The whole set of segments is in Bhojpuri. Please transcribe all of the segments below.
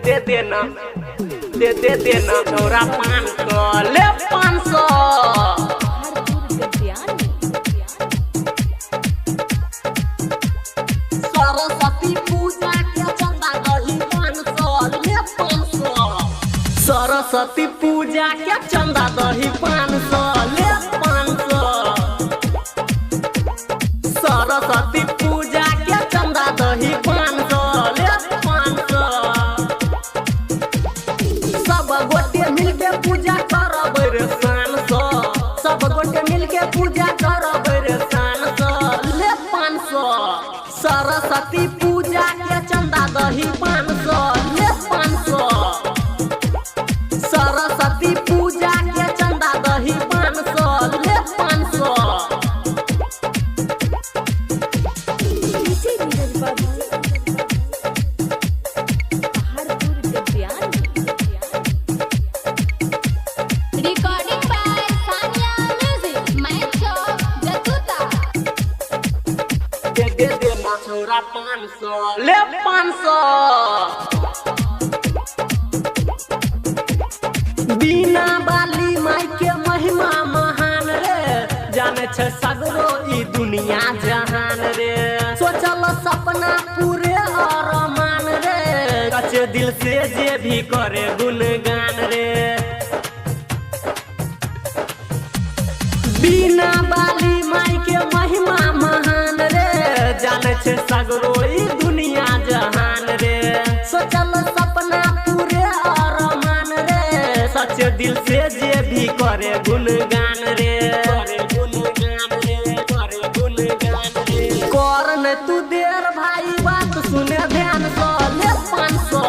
दे देना दे देना छोरा 500 ले 500 सरस्वती पूजा के चंदा दही 500 ले 500 सरस्वती पूजा के चंदा दही 500 ले 500 सरस्वती पूजा के चंदा दही 500 ले 500 सब गोटे मिलके पूजा करब रे शान सँ सब गोटे मिलके पूजा करब रे शान सँ ले 500 सरस्वती पूजा के चंदा दही 500 ले 500 सरस्वती पूजा के चंदा दही 500 ले 500 Recording by Sanya Music, Maestro Jatuta. दे देना छोरा 500 ले 500 बिना बाली माई के महिमा महान रे जाने छ सगरो ई दुनिया जहान रे सोचल सपना पूरे अरमान रे कच्चे दिल से जे भी करे गुणगान रे बिना बाली माई के महिमा महान रे जाने छे सगरो ई दुनिया जहान रे सोचल सपना पूरे अरमान रे सच्चे दिल से जे भी करे गुणगान रे करे गुणगान रे करे गुणगान रे कर न तू देर भाई बात सुने ध्यान से ले 500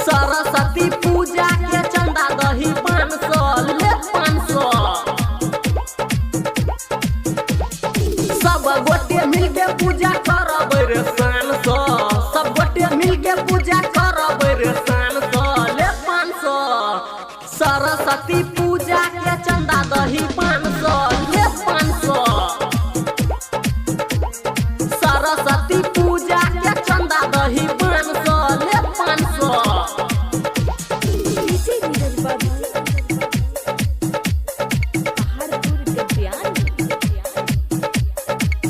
सरस्वती पूजा के चंदा दही 500 ले 500 सब गोटे मिलके पूजा करब रे शान सँ सब गोटे मिलके पूजा करब रे शान सँ ले 500 सरस्वती पूजा के चंदा दही 500 ले 500 सरस्वती पूजा के चंदा दही 500 ले 500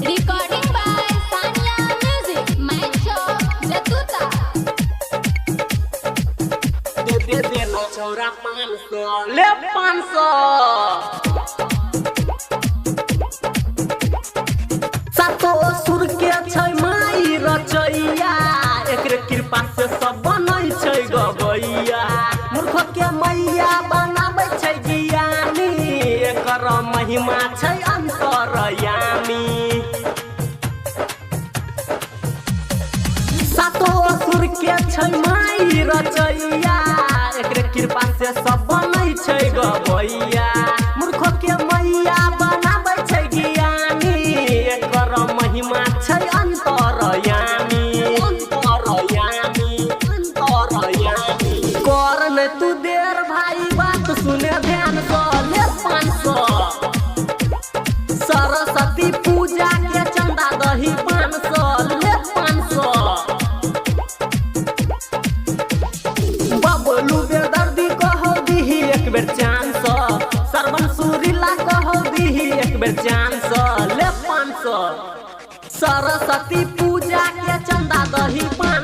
Recording by Sanya Music, Maestro Jatuta. दे देना छोरा 500 ले 500 सातो सुर के छै माई रचैया एकरे कृपा से सब बनै छै गबैया मूर्ख के मैया बनाबै छै ज्ञानी एकर महिमा छै अंतरयामी सातो असुर के छै माई रचैया एकरे कृपा से सब बनै छै गबैया मूर्ख के मैया बनाबै छै ज्ञानी एकर महिमा छै अंतरयामी अंतरयामी अंतरयामी कर न तू देर भाई बात सुने ध्यान से ले 500 सरस्वती पूजा के चंदा दही 500 ले 500 बबलू बेदर्दी कहो दीही एक बेर चांस सरवन सुरीला कहो दीही एक बेर चांस ले 500 सरस्वती पूजा के चंदा दही 500